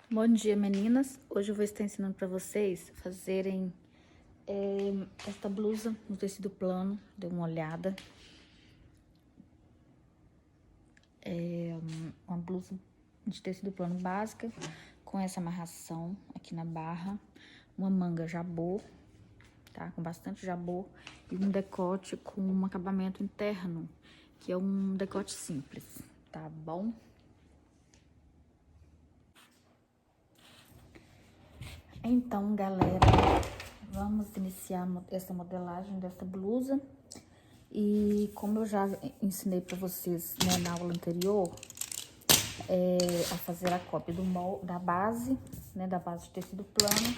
Bom dia, meninas. Hoje eu vou estar ensinando para vocês fazerem esta blusa no tecido plano. Dê uma olhada. Uma blusa de tecido plano básica com essa amarração aqui na barra, uma manga jabô, tá? Com bastante jabô e um decote com um acabamento interno, que é um decote simples, tá bom? Então, galera, vamos iniciar essa modelagem dessa blusa. E como eu já ensinei para vocês, né, na aula anterior, a fazer a cópia do molde, da base, né, da base de tecido plano,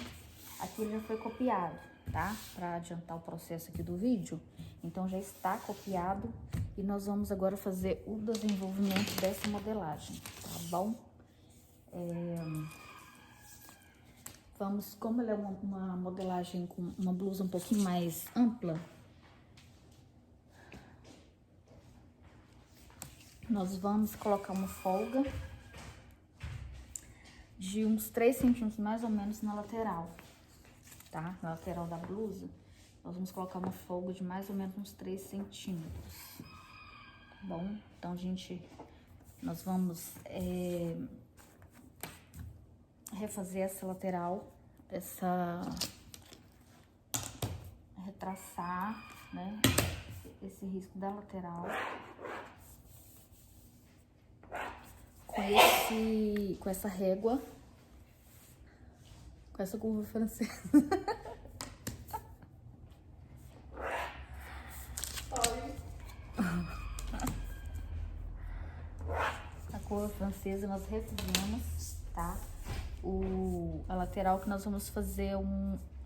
aqui já foi copiado, tá? Para adiantar o processo aqui do vídeo. Então, já está copiado e nós vamos agora fazer o desenvolvimento dessa modelagem, tá bom? Como ela é uma modelagem com uma blusa um pouquinho mais ampla, nós vamos colocar uma folga de uns 3 centímetros mais ou menos na lateral, tá? Na lateral da blusa, nós vamos colocar uma folga de mais ou menos uns 3 centímetros, tá bom? Então, nós vamos refazer essa lateral, retraçar, né, esse risco da lateral com essa régua, com essa curva francesa. A curva francesa nós refizemos, tá? A lateral que nós vamos fazer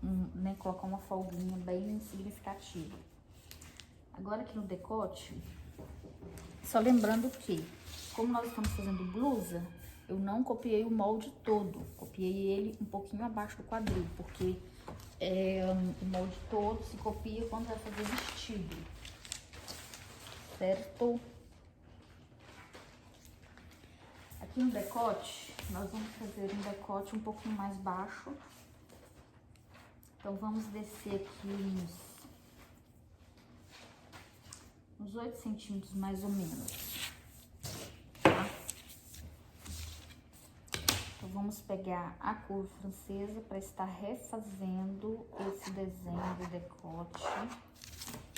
né, colocar uma folguinha bem significativa. Agora aqui no decote, só lembrando que, como nós estamos fazendo blusa, eu não copiei o molde todo, copiei ele um pouquinho abaixo do quadril, porque o molde todo se copia quando vai fazer vestido, certo? Aqui no decote, nós vamos fazer um decote um pouquinho mais baixo. Então, vamos descer aqui uns 8 centímetros mais ou menos, tá? Então, vamos pegar a curva francesa para estar refazendo esse desenho do decote.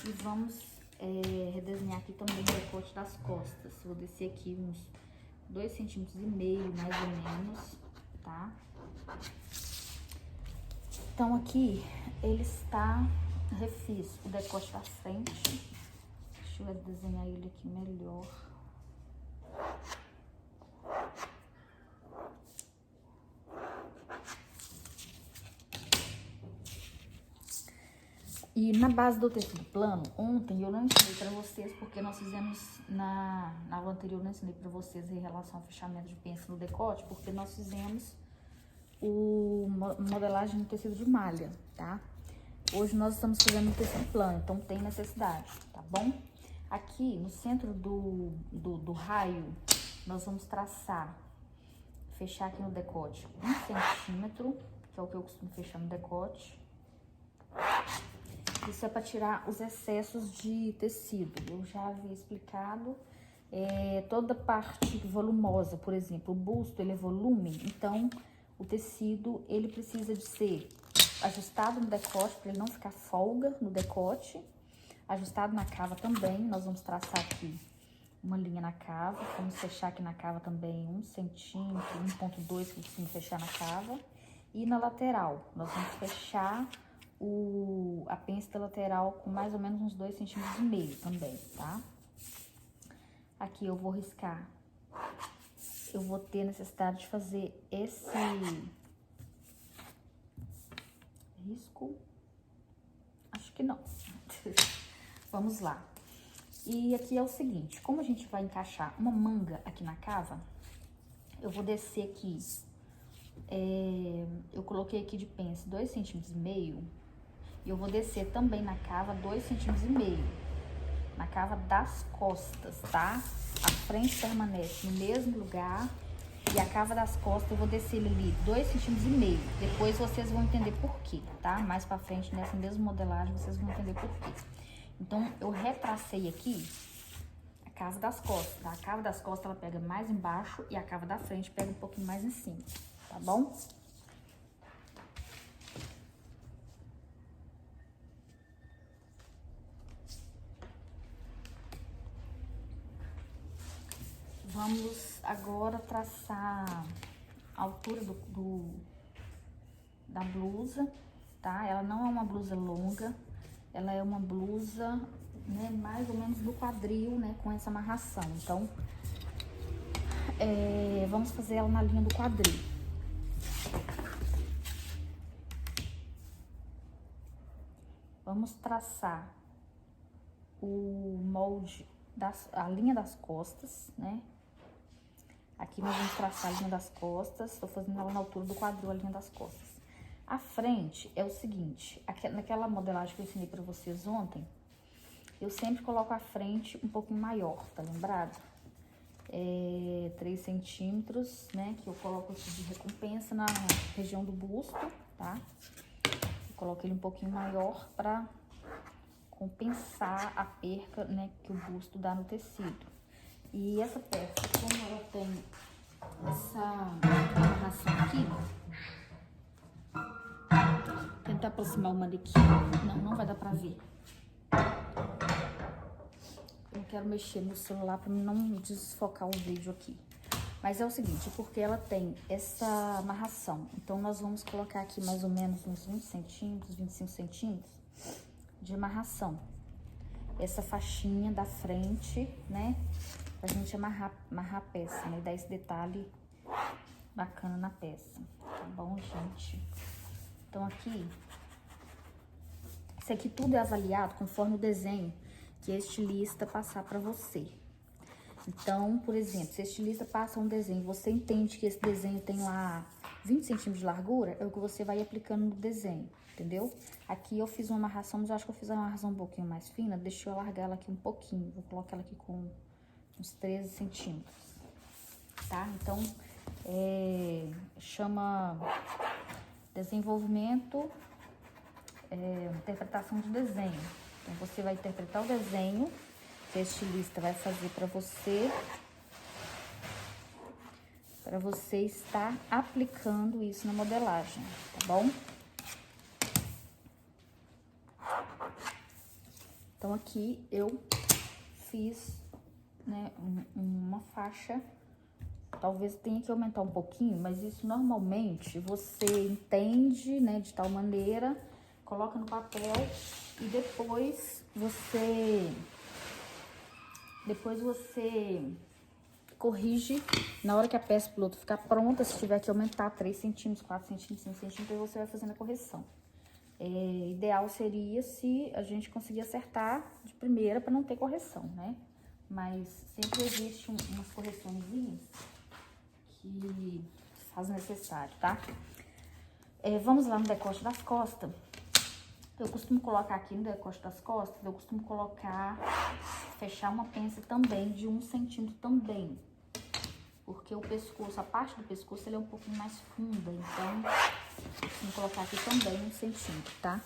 E vamos redesenhar aqui também o decote das costas. Vou descer aqui uns 2,5 centímetros mais ou menos, tá? Então, aqui ele está refiz o decote da frente. Deixa eu desenhar ele aqui melhor. E na base do tecido plano, ontem eu não ensinei para vocês, porque nós fizemos na aula anterior, eu não ensinei para vocês em relação ao fechamento de pence no decote, porque nós fizemos modelagem no tecido de malha, tá? Hoje nós estamos fazendo no tecido plano, então tem necessidade, tá bom? Aqui no centro do raio, nós vamos fechar aqui no decote 1 centímetro, que é o que eu costumo fechar no decote. Isso é para tirar os excessos de tecido. Eu já havia explicado, toda parte volumosa, por exemplo, o busto, ele é volume, então o tecido, ele precisa de ser ajustado no decote, para ele não ficar folga no decote, ajustado na cava também. Nós vamos traçar aqui uma linha na cava, vamos fechar aqui na cava também 1 centímetro, 1,2 que eu costumo fechar na cava. E na lateral, nós vamos fechar a pence da lateral com mais ou menos uns 2,5 centímetros também, tá? Aqui eu vou riscar, eu vou ter necessidade de fazer esse risco, acho que não. Vamos lá. E aqui é o seguinte, como a gente vai encaixar uma manga aqui na cava, eu vou descer aqui, eu coloquei aqui de pence 2,5 centímetros, e eu vou descer também na cava 2,5 centímetros, na cava das costas, tá? A frente permanece no mesmo lugar E a cava das costas eu vou descer ele ali 2,5 cm. Depois vocês vão entender por quê, tá? Mais pra frente, nessa mesma modelagem, vocês vão entender por quê. Então, eu retracei aqui a cava das costas, tá? A cava das costas, ela pega mais embaixo e a cava da frente pega um pouquinho mais em cima, tá bom? Vamos agora traçar a altura da blusa, tá? Ela não é uma blusa longa, ela é uma blusa, né, mais ou menos do quadril, né, com essa amarração. Então, vamos fazer ela na linha do quadril. Vamos traçar o molde, a linha das costas, né? Aqui nós vamos traçar a linha das costas, tô fazendo ela na altura do quadril, a linha das costas. A frente é o seguinte, naquela modelagem que eu ensinei pra vocês ontem, eu sempre coloco a frente um pouquinho maior, tá lembrado? 3 centímetros, né, que eu coloco aqui de recompensa na região do busto, tá? Eu coloco ele um pouquinho maior pra compensar a perca, né, que o busto dá no tecido. E essa peça, como ela tem essa amarração aqui, vou tentar aproximar o manequim. Não vai dar pra ver. Eu quero mexer no celular pra não desfocar o vídeo aqui. Mas é o seguinte, porque ela tem essa amarração. Então, nós vamos colocar aqui mais ou menos uns 20 centímetros, 25 centímetros de amarração. Essa faixinha da frente, né? Pra gente amarrar a peça, né? E dar esse detalhe bacana na peça, tá bom, gente? Então, aqui, isso aqui tudo é avaliado conforme o desenho que a estilista passar pra você. Então, por exemplo, se a estilista passa um desenho, você entende que esse desenho tem lá 20 centímetros de largura, é o que você vai aplicando no desenho, entendeu? Aqui eu fiz uma amarração, mas eu acho que eu fiz uma amarração um pouquinho mais fina, deixa eu alargar ela aqui um pouquinho, vou colocar ela aqui com uns 13 centímetros, tá? Então, chama desenvolvimento, interpretação de desenho. Então, você vai interpretar o desenho que a estilista vai fazer para você estar aplicando isso na modelagem, tá bom? Então, aqui eu fiz, né, uma faixa, talvez tenha que aumentar um pouquinho, mas isso normalmente você entende, né, de tal maneira, coloca no papel e depois você corrige na hora que a peça piloto ficar pronta. Se tiver que aumentar 3 centímetros, 4 centímetros, 5 centímetros, você vai fazendo a correção. Ideal seria se a gente conseguir acertar de primeira para não ter correção, né? Mas sempre existe umas correçõezinhas que faz necessário, tá? Vamos lá no decote das costas. Eu costumo colocar aqui no decote das costas, eu costumo fechar uma pença também de 1 centímetro também. Porque o pescoço, a parte do pescoço, ele é um pouquinho mais funda, então vou colocar aqui também 1 centímetro, tá?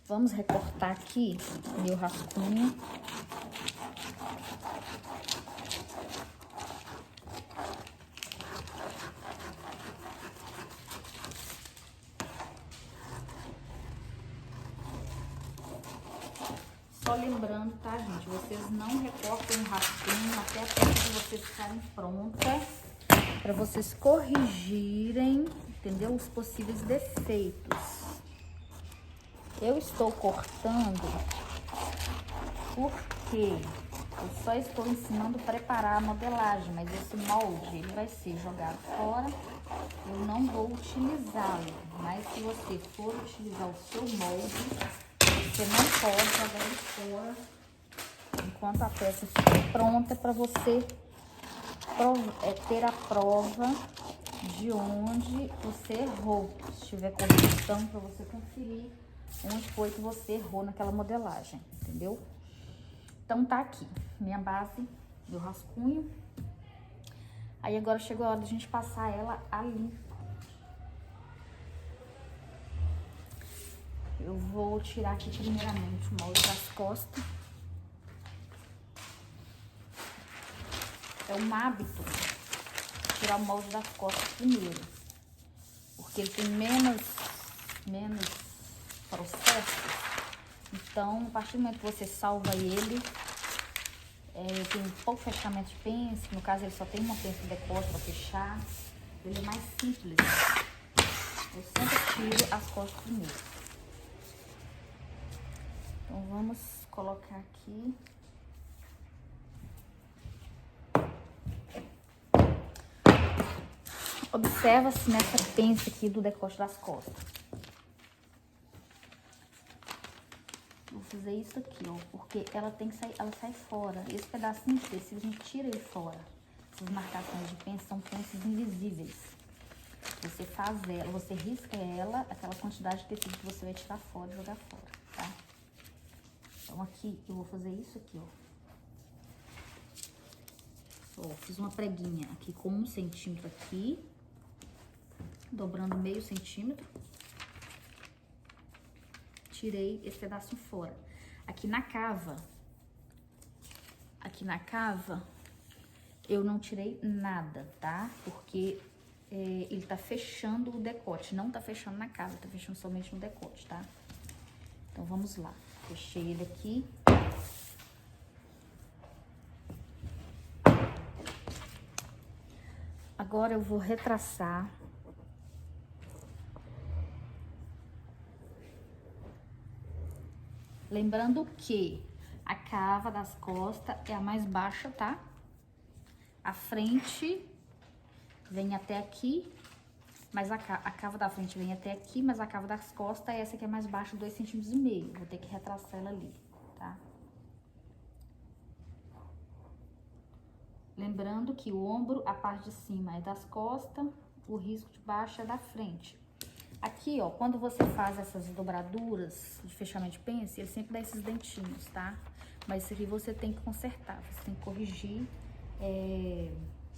Vamos recortar aqui meu rascunho. Só lembrando, tá, gente? Vocês não recortem o rascunho até a peça de vocês ficarem pronta, para vocês corrigirem, entendeu? Os possíveis defeitos. Eu estou cortando porque eu só estou ensinando a preparar a modelagem, mas esse molde, ele vai ser jogado fora. Eu não vou utilizá-lo, mas se você for utilizar o seu molde, você não pode jogar ele fora enquanto a peça fica pronta, para você ter a prova de onde você errou. Se tiver correção, para você conferir onde foi que você errou naquela modelagem, entendeu? Então, tá aqui minha base, meu rascunho. Aí agora chegou a hora de a gente passar ela a limpo. Eu vou tirar aqui primeiramente o molde das costas. É um hábito tirar o molde das costas primeiro, porque ele tem menos processo. Então, a partir do momento que você salva ele, tem pouco fechamento de pence, no caso ele só tem uma pence de decote para fechar, ele é mais simples. Eu sempre tiro as costas primeiro. Então, vamos colocar aqui. Observa-se nessa pence aqui do decote das costas. Vou fazer isso aqui, ó, porque ela tem que sair, ela sai fora. Esse pedacinho de tecido a gente tira ele fora. Essas marcações de pence são pences invisíveis. Você faz ela, você risca ela, aquela quantidade de tecido que você vai tirar fora e jogar fora, tá? Então aqui eu vou fazer isso aqui, ó. Ó, fiz uma preguinha aqui com 1 centímetro aqui, dobrando meio centímetro. Tirei esse pedaço fora. Aqui na cava, eu não tirei nada, tá? Porque ele tá fechando o decote, não tá fechando na cava, tá fechando somente no decote, tá? Então, vamos lá. Fechei ele aqui. Agora eu vou retraçar. Lembrando que a cava das costas é a mais baixa, tá? A frente vem até aqui, mas a cava da frente vem até aqui, mas a cava das costas é essa que é mais baixa, 2,5 centímetros. Vou ter que retraçar ela ali, tá? Lembrando que o ombro, a parte de cima é das costas, o risco de baixo é da frente. Aqui, ó, quando você faz essas dobraduras de fechamento de pence, ele sempre dá esses dentinhos, tá? Mas isso aqui você tem que consertar, você tem que corrigir,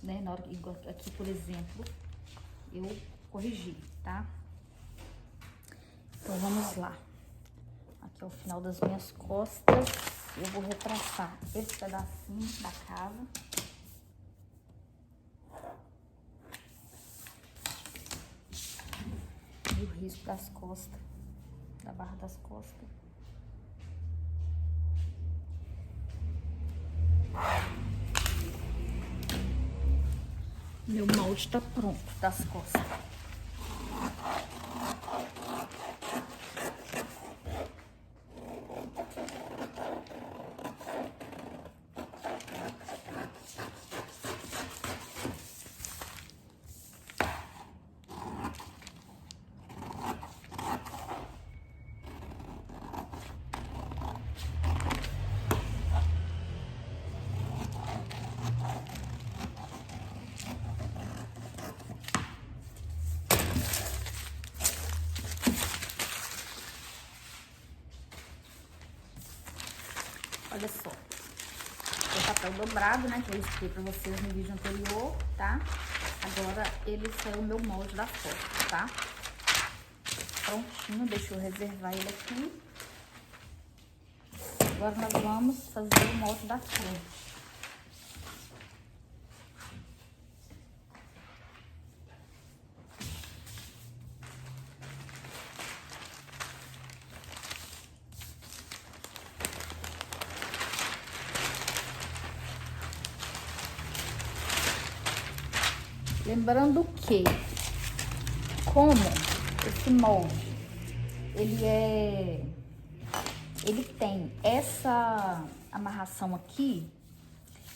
né? Na hora que, aqui, por exemplo, eu corrigi, tá? Então, vamos lá. Aqui é o final das minhas costas. Eu vou retraçar esse pedacinho da cava. E o risco das costas, da barra das costas. Meu molde tá pronto das costas. Olha só, o papel dobrado, né, que eu expliquei pra vocês no vídeo anterior, tá? Agora, ele saiu o meu molde da foto, tá? Prontinho, deixa eu reservar ele aqui. Agora, nós vamos fazer o molde da frente. Lembrando que, como esse molde, ele tem essa amarração aqui,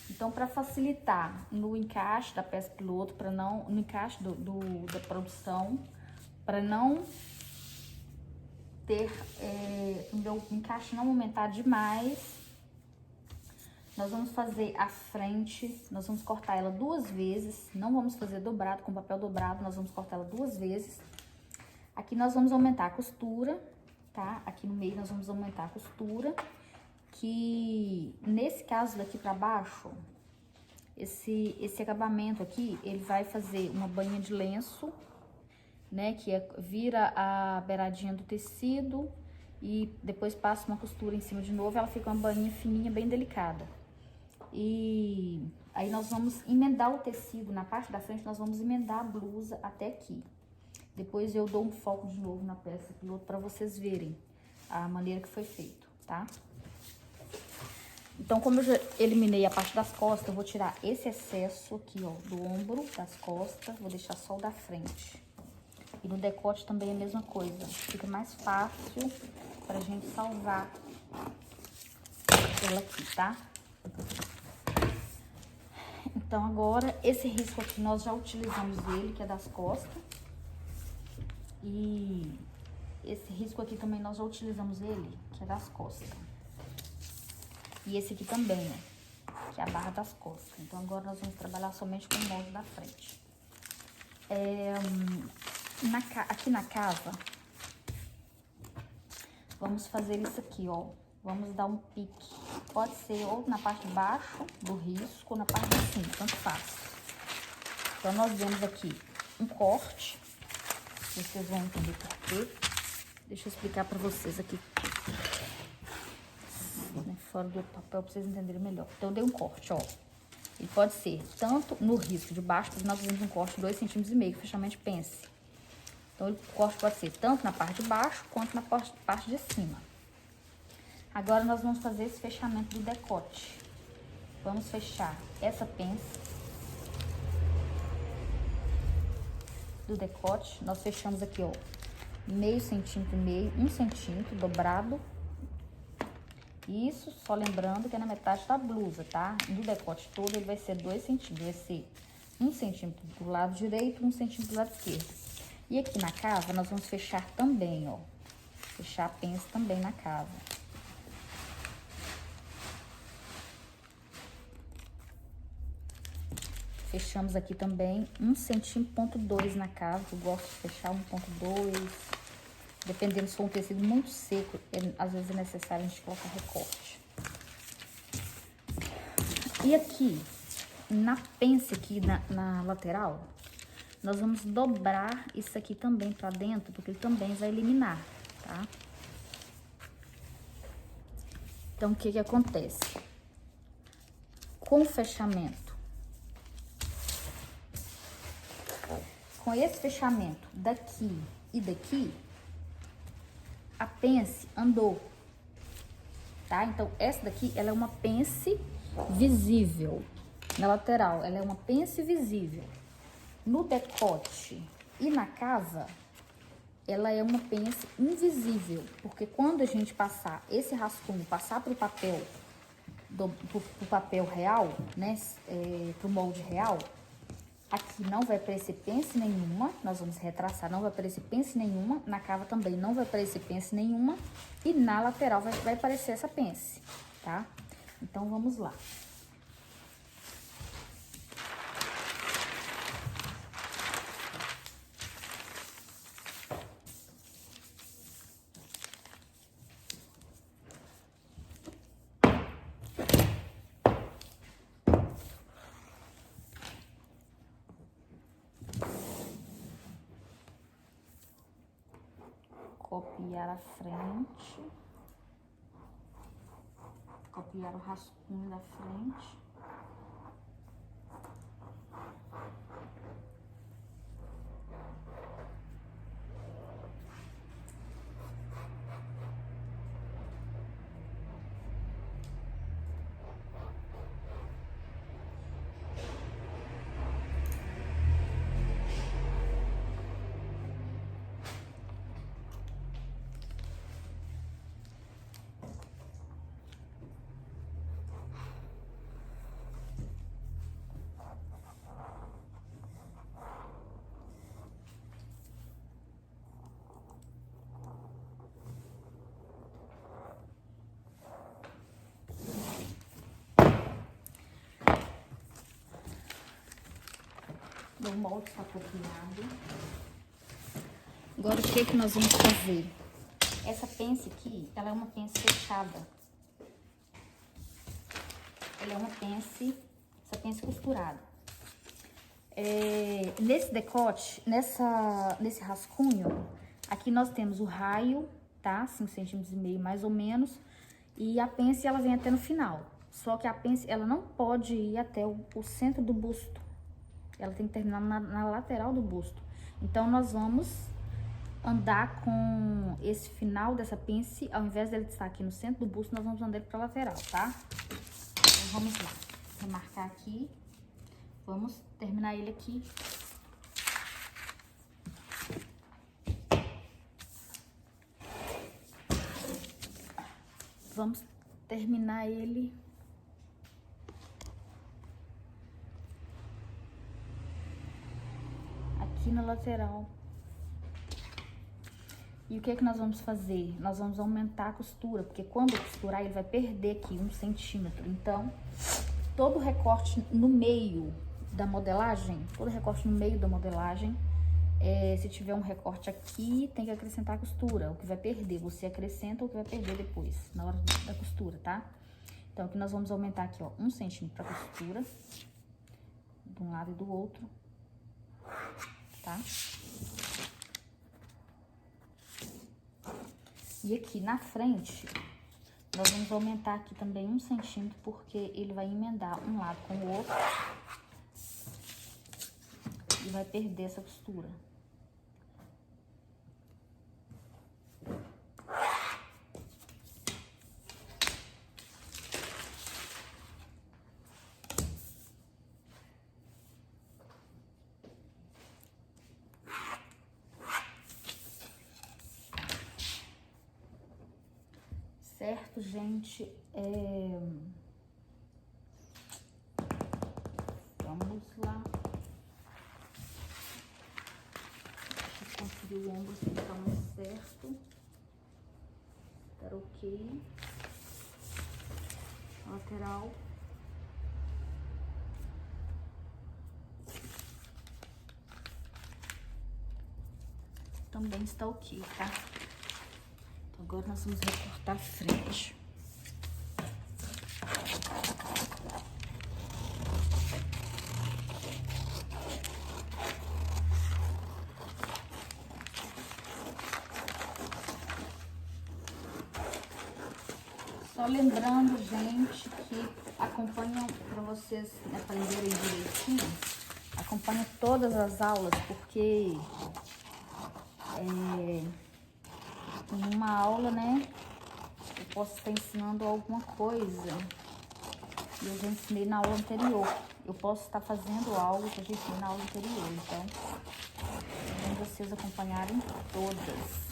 então para facilitar no encaixe da peça piloto, para não, no encaixe da produção, para não ter, o meu encaixe não aumentar demais, nós vamos fazer a frente, nós vamos cortar ela 2 vezes, não vamos fazer dobrado, com papel dobrado, nós vamos cortar ela 2 vezes. Aqui nós vamos aumentar a costura, tá? Aqui no meio nós vamos aumentar a costura, que nesse caso daqui pra baixo, esse acabamento aqui, ele vai fazer uma bainha de lenço, né? Que vira a beiradinha do tecido e depois passa uma costura em cima de novo, ela fica uma bainha fininha, bem delicada. E aí nós vamos emendar o tecido, na parte da frente nós vamos emendar a blusa até aqui. Depois eu dou um foco de novo na peça piloto para vocês verem a maneira que foi feito, tá? Então, como eu já eliminei a parte das costas, eu vou tirar esse excesso aqui, ó, do ombro, das costas, vou deixar só o da frente. E no decote também é a mesma coisa, fica mais fácil pra gente salvar ela aqui, tá? Então, agora, esse risco aqui, nós já utilizamos ele, que é das costas. E esse risco aqui também, nós já utilizamos ele, que é das costas. E esse aqui também, ó, que é a barra das costas. Então, agora nós vamos trabalhar somente com o molde da frente. Aqui na cava, vamos fazer isso aqui, ó. Vamos dar um pique. Pode ser ou na parte de baixo do risco ou na parte de cima, tanto faz. Então, nós vemos aqui um corte. Vocês vão entender por quê. Deixa eu explicar pra vocês aqui. Fora do papel pra vocês entenderem melhor. Então, eu dei um corte, ó. Ele pode ser tanto no risco de baixo, porque nós fizemos um corte de 2,5 cm, fechamento de pence. Então, o corte pode ser tanto na parte de baixo, quanto na parte de cima. Agora, nós vamos fazer esse fechamento do decote. Vamos fechar essa pence do decote. Nós fechamos aqui, ó, meio centímetro e meio, 1 centímetro dobrado. Isso, só lembrando que é na metade da blusa, tá? Do decote todo ele vai ser 2 centímetros, vai ser 1 centímetro do lado direito, 1 centímetro do lado esquerdo. E aqui na cava nós vamos fechar também, ó. Fechar a pence também na cava. Fechamos aqui também 1,2 centímetro na cava, eu gosto de fechar 1,2. Dependendo se for um tecido muito seco, às vezes é necessário a gente colocar recorte. E aqui, na pence aqui, na lateral, nós vamos dobrar isso aqui também pra dentro, porque ele também vai eliminar, tá? Então, o que que acontece? Com o fechamento, com esse fechamento daqui e daqui, a pence andou, tá? Então, essa daqui, ela é uma pence visível. Na lateral, ela é uma pence visível. No decote e na cava, ela é uma pence invisível. Porque quando a gente passar esse rascunho, passar pro papel, pro papel real, né? Pro molde real, aqui não vai aparecer pence nenhuma, nós vamos retraçar, não vai aparecer pence nenhuma, na cava também não vai aparecer pence nenhuma, e na lateral vai aparecer essa pence, tá? Então, vamos lá. Copiar a frente, copiar o rascunho da frente. O molde está copiado. Agora, o que que nós vamos fazer? Essa pence aqui, ela é uma pence fechada. Ela é uma pence essa pence costurada. Nesse decote, nesse rascunho, aqui nós temos o raio, tá? 5,5 centímetros mais ou menos. E a pence, ela vem até no final. Só que a pence, ela não pode ir até o centro do busto. Ela tem que terminar na lateral do busto. Então, nós vamos andar com esse final dessa pence, ao invés dele estar aqui no centro do busto, nós vamos andar ele pra lateral, tá? Então, vamos lá. Vou marcar aqui. Vamos terminar ele aqui. Vamos terminar ele aqui na lateral. E o que que nós vamos fazer? Nós vamos aumentar a costura, porque quando costurar ele vai perder aqui 1 centímetro. Então, todo recorte no meio da modelagem, se tiver um recorte aqui, tem que acrescentar a costura. O que vai perder, você acrescenta o que vai perder depois, na hora da costura, tá? Então, aqui nós vamos aumentar aqui, ó, 1 centímetro pra costura, de um lado e do outro, tá? E aqui na frente, nós vamos aumentar aqui também 1 centímetro, porque ele vai emendar um lado com o outro e vai perder essa costura. Certo, gente? Vamos lá. Deixa eu conferir o ombro se tá mais certo. Tá ok. Lateral. Também está ok, tá? Agora nós vamos recortar a frente. Só lembrando, gente, que acompanham para vocês aprenderem direitinho, acompanhem todas as aulas, porque em uma aula, né, eu posso estar ensinando alguma coisa e eu já ensinei na aula anterior. Eu posso estar fazendo algo que eu já ensinei na aula anterior. Então, é bom vocês acompanharem todas.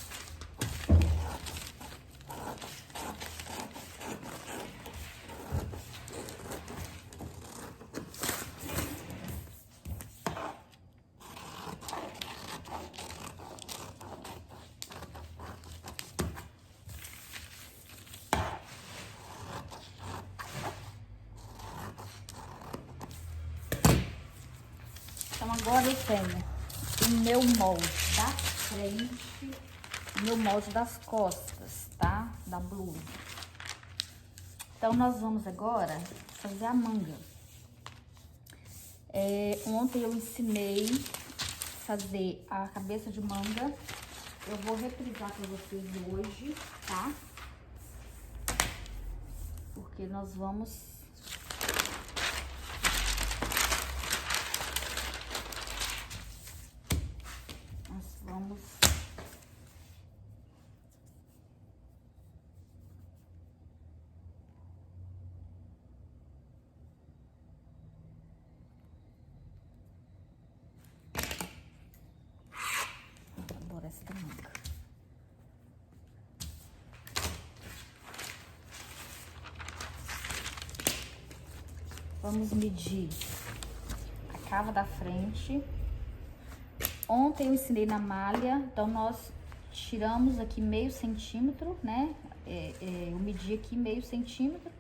Então, agora eu tenho o meu molde da frente e o meu molde das costas, tá? Da blusa. Então, nós vamos agora fazer a manga. Ontem eu ensinei a fazer a cabeça de manga. Eu vou reprisar pra vocês hoje, tá? Porque nós vamos... essa manga. Vamos medir a cava da frente. Ontem eu ensinei na malha, então nós tiramos aqui meio centímetro, né? Eu medi aqui meio centímetro,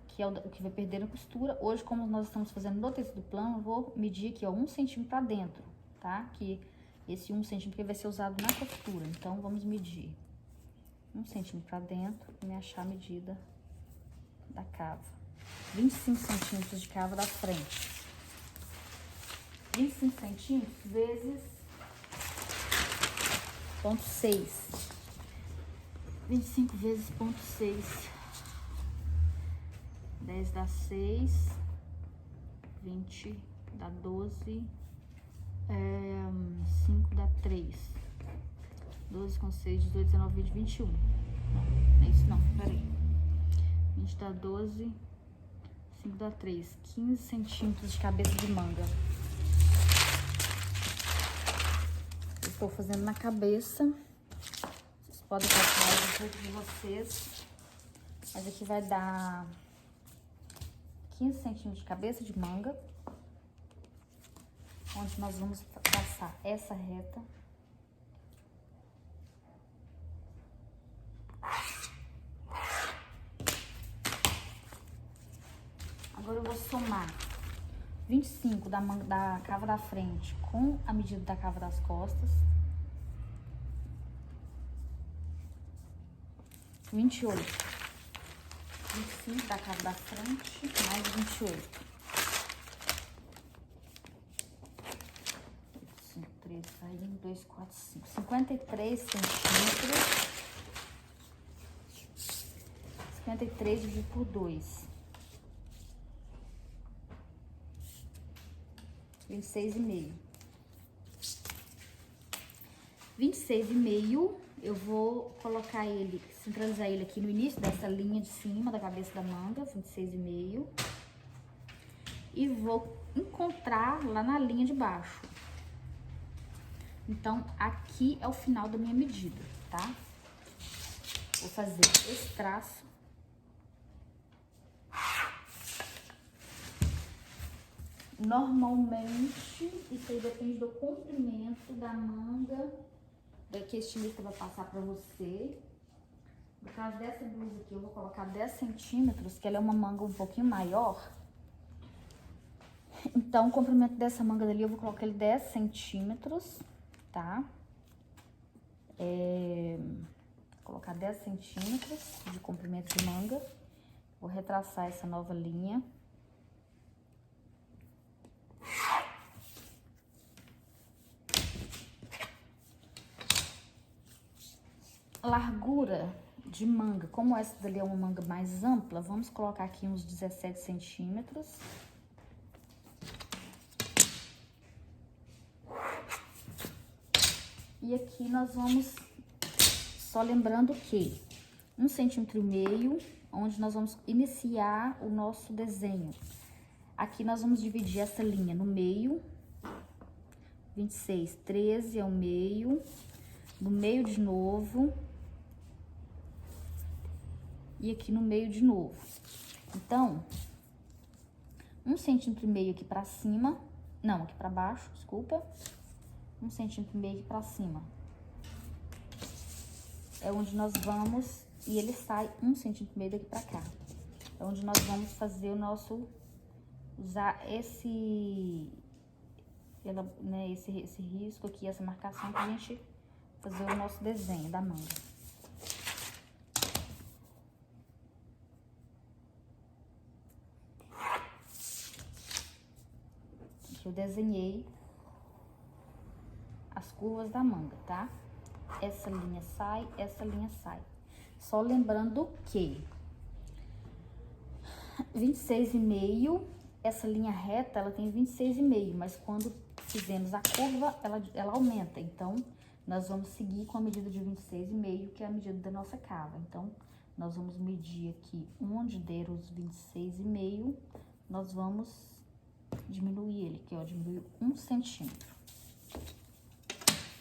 que é o que vai perder na costura. Hoje, como nós estamos fazendo no tecido plano, eu vou medir aqui, ó, 1 centímetro pra dentro, tá? Que esse 1 centímetro vai ser usado na costura. Então, vamos medir 1 centímetro pra dentro e me achar a medida da cava. 25 centímetros de cava da frente. 25 centímetros vezes 0,6. 25 vezes 0,6. 10 dá 6. 20 dá 12. 5 dá 3. 12 com 6, 18, 19, 20, 21. Não, é isso não, peraí. 20 dá 12. 5 dá 3. 15 centímetros de cabeça de manga. Eu estou fazendo na cabeça. Vocês podem calcular o jeito de vocês. Mas aqui vai dar 15 centímetros de cabeça de manga. Onde nós vamos traçar essa reta. Agora eu vou somar 25 da cava da frente com a medida da cava das costas. 28. 25 da cava da frente mais 28. 5, 3, 1, 2, 4, 5. 53 centímetros. 53 dividido por 2. 26,5. 26,5, eu vou colocar ele, centralizar ele aqui no início dessa linha de cima da cabeça da manga, 26,5. E vou encontrar lá na linha de baixo. Então, aqui é o final da minha medida, tá? Vou fazer esse traço. Normalmente, isso aí depende do comprimento da manga que a estilista vai passar pra você. No caso dessa blusa aqui, eu vou colocar 10 centímetros, que ela é uma manga um pouquinho maior. Então, o comprimento dessa manga dali, eu vou colocar ele 10 centímetros, tá? Vou colocar 10 centímetros de comprimento de manga. Vou retraçar essa nova linha. Largura de manga, como essa dali é uma manga mais ampla, vamos colocar aqui uns 17 centímetros. E aqui nós vamos, só lembrando que 1,5 centímetro, onde nós vamos iniciar o nosso desenho. Aqui nós vamos dividir essa linha no meio, 26, 13 é o meio, no meio de novo, e aqui no meio de novo. Então, 1,5 centímetro aqui pra cima, não, aqui pra baixo, desculpa. 1,5 centímetro aqui pra cima. É onde nós vamos, e ele sai 1,5 centímetro daqui pra cá. É onde nós vamos fazer o nosso, usar esse risco aqui, essa marcação pra gente fazer o nosso desenho da manga. Eu desenhei as curvas da manga, tá? Essa linha sai, essa linha sai. Só lembrando que 26,5, essa linha reta, ela tem 26,5, mas quando fizemos a curva, ela aumenta. Então, nós vamos seguir com a medida de 26,5, que é a medida da nossa cava. Então, nós vamos medir aqui onde der os 26,5, nós vamos diminuir ele aqui, ó, diminuir 1 centímetro.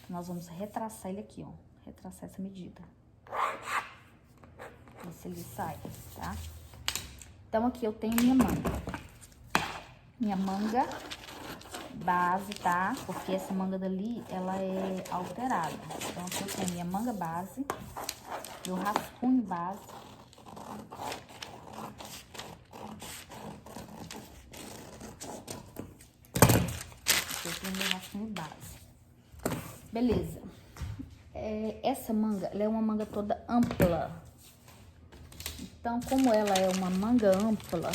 Nós vamos retraçar ele aqui, ó, retraçar essa medida. Ver se ele sai, tá? Então, aqui eu tenho minha manga base, tá? Porque essa manga dali, ela é alterada. Então, aqui eu tenho minha manga base, meu rascunho base. Aqui eu tenho meu rascunho base. Beleza. Essa manga, ela é uma manga toda ampla. Então, como ela é uma manga ampla,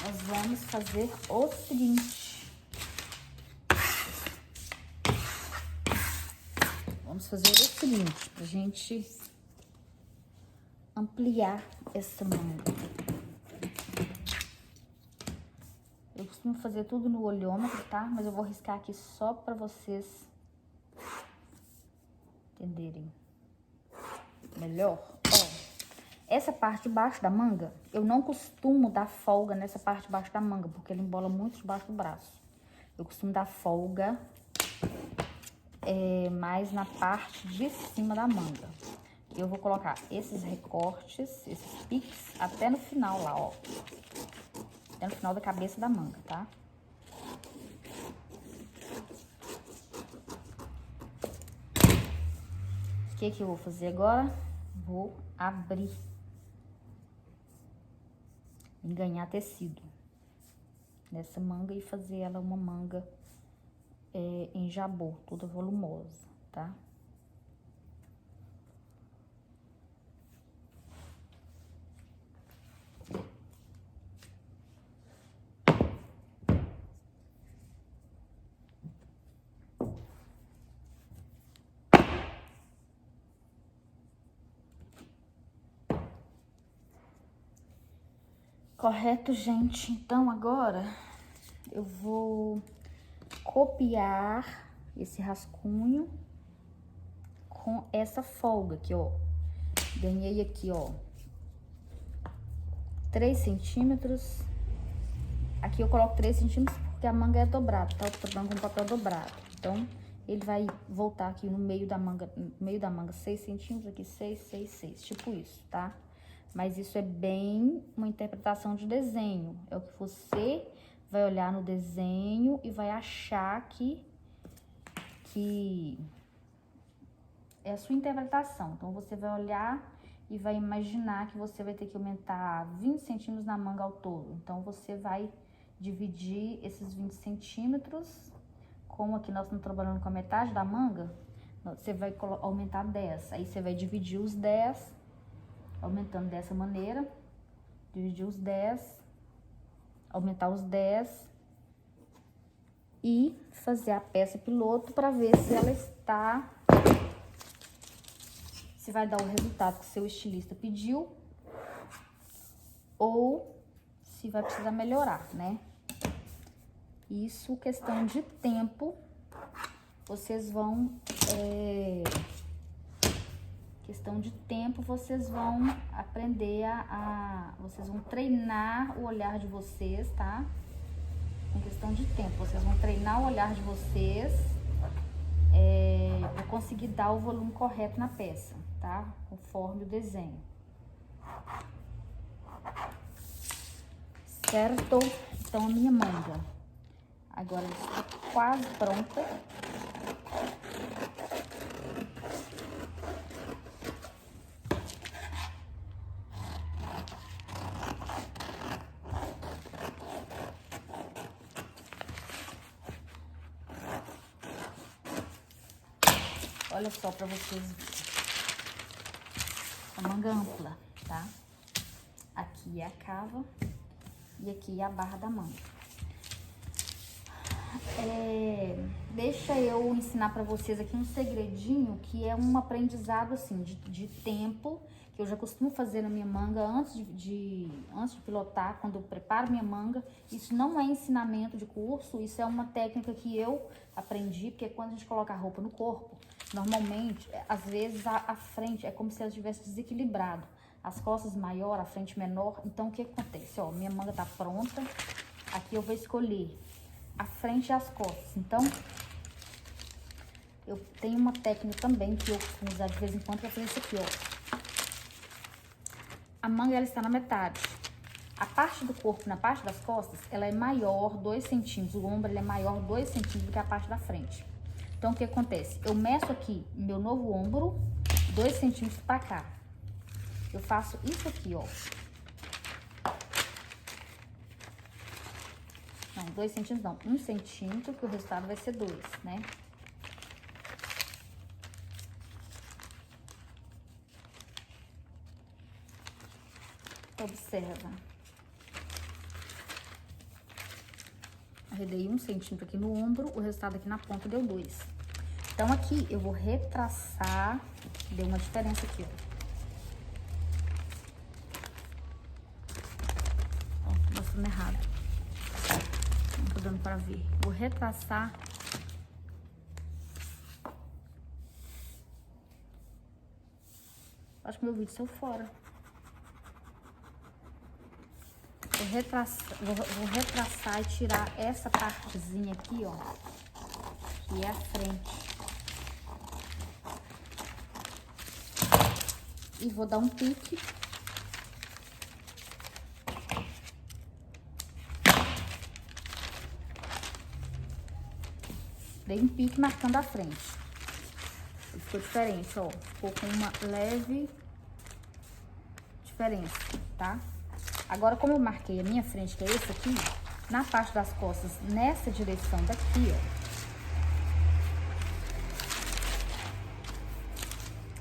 nós vamos fazer o seguinte. Vamos fazer o seguinte, pra gente ampliar essa manga. Eu costumo fazer tudo no olhômetro, tá? Mas eu vou riscar aqui só pra vocês entenderem melhor. Ó, essa parte de baixo da manga, eu não costumo dar folga nessa parte de baixo da manga, porque ela embola muito debaixo do braço. Eu costumo dar folga mais na parte de cima da manga. Eu vou colocar esses recortes, esses piques, até no final lá, ó. Até no final da cabeça da manga, tá? O que eu vou fazer agora? Vou abrir e ganhar tecido nessa manga e fazer ela uma manga em jabô, toda volumosa, tá? Correto, gente? Então, agora eu vou copiar esse rascunho com essa folga aqui, ó. Ganhei aqui, ó, 3 centímetros. Aqui eu coloco 3 centímetros porque a manga é dobrada, tá? Eu tô trabalhando com papel dobrado. Então, ele vai voltar aqui no meio da manga 6 centímetros, aqui 6, 6, 6. Tipo isso, tá? Mas isso é bem uma interpretação de desenho. É o que você vai olhar no desenho e vai achar que é a sua interpretação. Então, você vai olhar e vai imaginar que você vai ter que aumentar 20 centímetros na manga ao todo. Então, você vai dividir esses 20 centímetros, como aqui nós estamos trabalhando com a metade da manga, você vai aumentar 10. Aí, você vai dividir os 10, aumentando dessa maneira, dividir os 10, aumentar os 10 e fazer a peça piloto para ver se ela está, se vai dar o resultado que o seu estilista pediu ou se vai precisar melhorar, né? Isso, questão de tempo, vocês vão aprender vocês vão treinar o olhar de vocês, tá? Em questão de tempo, vocês vão treinar o olhar de vocês para conseguir dar o volume correto na peça, tá? Conforme o desenho. Certo? Então, a minha manga agora está quase pronta. Olha só para vocês verem. A manga ampla, tá? Aqui é a cava e aqui é a barra da manga. Deixa eu ensinar para vocês aqui um segredinho que é um aprendizado assim de tempo, que eu já costumo fazer na minha manga antes de pilotar, quando eu preparo minha manga. Isso não é ensinamento de curso, isso é uma técnica que eu aprendi, porque quando a gente coloca a roupa no corpo, normalmente, às vezes a frente é como se ela estivesse desequilibrado. As costas maior, a frente menor. Então, o que acontece? Ó, minha manga tá pronta. Aqui eu vou escolher a frente e as costas. Então, eu tenho uma técnica também que eu costumo usar de vez em quando pra fazer isso aqui, ó. A manga, ela está na metade. A parte do corpo, na parte das costas, ela é maior 2 centímetros. O ombro, ele é maior 2 centímetros do que a parte da frente. Então, o que acontece? Eu meço aqui meu novo ombro 2 centímetros pra cá. Eu faço isso aqui, ó. Não, 2 centímetros não, 1 centímetro, que o resultado vai ser 2, né? Observa. Arredei 1 centímetro aqui no ombro, o resultado aqui na ponta deu 2. Então, aqui eu vou retraçar, deu uma diferença aqui, ó. Ó, tô mostrando errado. Não tô dando pra ver. Vou retraçar. Acho que meu vídeo saiu fora. Vou retraçar e tirar essa partezinha aqui, ó, que é a frente. E vou dar um pique. Dei um pique marcando a frente. Ficou diferente, ó. Ficou com uma leve diferença, tá? Agora, como eu marquei a minha frente, que é esse aqui, na parte das costas, nessa direção daqui, ó.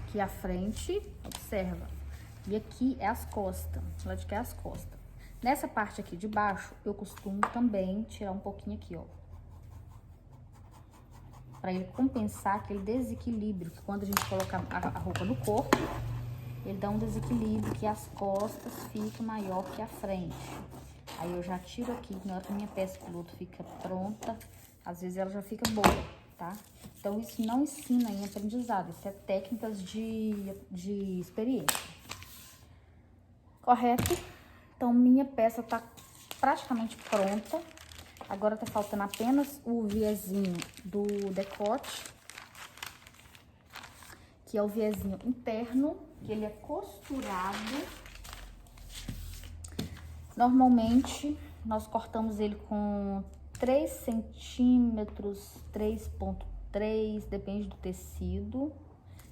Aqui a frente, observa. E aqui é as costas, lá de cá é as costas. Nessa parte aqui de baixo, eu costumo também tirar um pouquinho aqui, ó. Pra ele compensar aquele desequilíbrio, que quando a gente coloca a roupa no corpo, ele dá um desequilíbrio, que as costas ficam maior que a frente. Aí eu já tiro aqui, na hora que a minha peça piloto fica pronta, às vezes ela já fica boa, tá? Então, isso não ensina em aprendizado, isso é técnicas de experiência. Correto? Então, minha peça tá praticamente pronta. Agora tá faltando apenas o viezinho do decote, que é o viezinho interno, que ele é costurado. Normalmente, nós cortamos ele com 3 centímetros, 3,3, depende do tecido.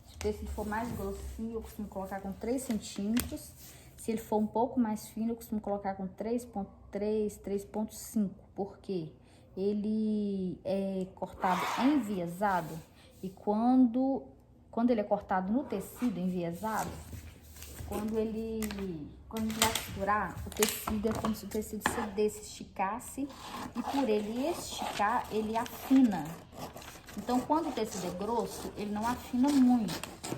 Se o tecido for mais grossinho, eu costumo colocar com 3 centímetros. Se ele for um pouco mais fino, eu costumo colocar com 3,3, 3,5, porque ele é cortado enviesado e quando ele é cortado no tecido enviesado, quando ele vai costurar, o tecido é como se o tecido cedesse, esticasse, e por ele esticar, ele afina. Então, quando o tecido é grosso, ele não afina muito,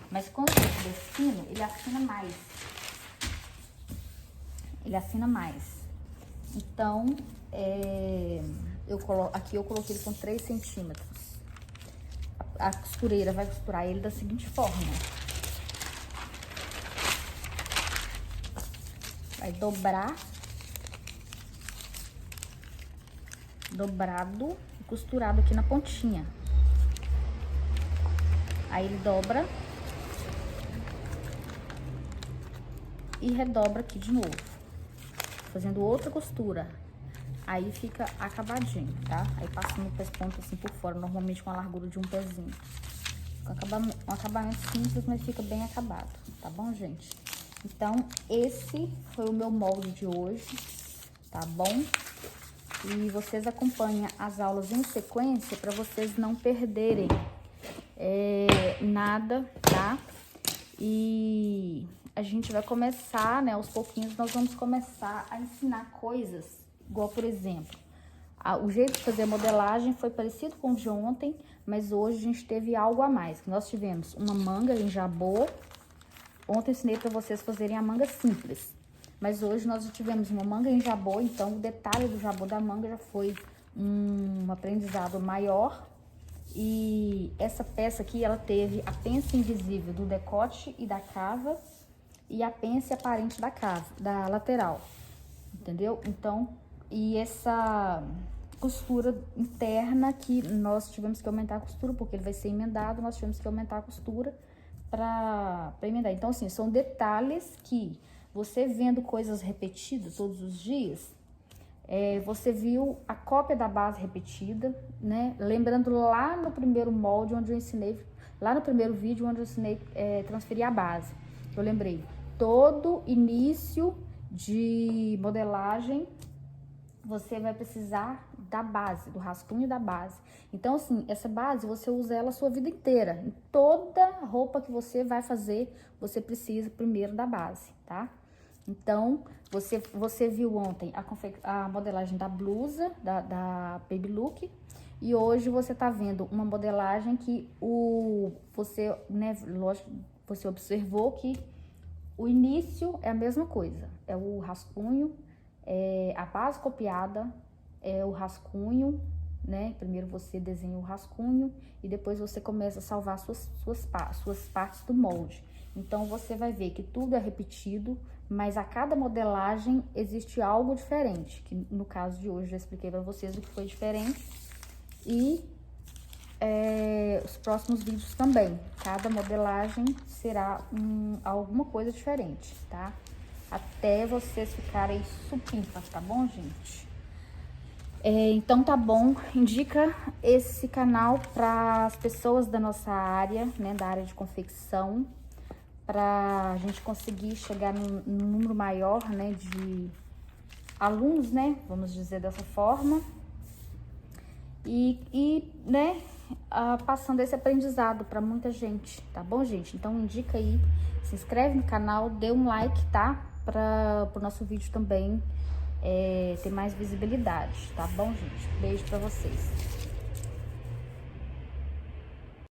mas quando o tecido é fino, ele afina mais. Ele afina mais. Então, aqui eu coloquei ele com 3 centímetros. A costureira vai costurar ele da seguinte forma. Vai dobrar. Dobrado e costurado aqui na pontinha. Aí ele dobra. E redobra aqui de novo. Fazendo outra costura. Aí fica acabadinho, tá? Aí passa no pesponto assim por fora, normalmente com a largura de um pezinho. Um acabamento simples, mas fica bem acabado, tá bom, gente? Então, esse foi o meu molde de hoje, tá bom? E vocês acompanham as aulas em sequência para vocês não perderem nada, tá? E a gente vai começar, né, aos pouquinhos, nós vamos começar a ensinar coisas, igual, por exemplo, o jeito de fazer a modelagem foi parecido com o de ontem, mas hoje a gente teve algo a mais. Nós tivemos uma manga em jabô. Ontem eu ensinei para vocês fazerem a manga simples, mas hoje nós tivemos uma manga em jabô, então o detalhe do jabô da manga já foi um aprendizado maior. E essa peça aqui, ela teve a pence invisível do decote e da cava e a pence aparente da lateral, entendeu? Então, e essa costura interna que nós tivemos que aumentar a costura, porque ele vai ser emendado, nós tivemos que aumentar a costura para emendar. Então, assim, são detalhes que você vendo coisas repetidas todos os dias, você viu a cópia da base repetida, né? Lembrando lá no primeiro molde, onde eu ensinei, lá no primeiro vídeo, onde eu ensinei transferir a base. Eu lembrei, todo início de modelagem, você vai precisar da base, do rascunho da base. Então, assim, essa base, você usa ela a sua vida inteira. Em toda roupa que você vai fazer, você precisa primeiro da base, tá? Então, você viu ontem a modelagem da blusa, da Baby Look, e hoje você tá vendo uma modelagem que você, né, lógico, você observou que o início é a mesma coisa, é o rascunho, é a base copiada, é o rascunho, né? Primeiro você desenha o rascunho e depois você começa a salvar suas partes do molde. Então, você vai ver que tudo é repetido, mas a cada modelagem existe algo diferente, que no caso de hoje eu já expliquei pra vocês o que foi diferente. E os próximos vídeos também, cada modelagem será alguma coisa diferente, tá? Até vocês ficarem supimpas, tá bom, gente? Então tá bom, indica esse canal para as pessoas da nossa área, né, da área de confecção, para a gente conseguir chegar num número maior, né, de alunos, né, vamos dizer dessa forma, né, passando esse aprendizado para muita gente, tá bom, gente? Então indica aí, se inscreve no canal, dê um like, tá? Para o nosso vídeo também ter mais visibilidade, tá bom, gente? Beijo para vocês.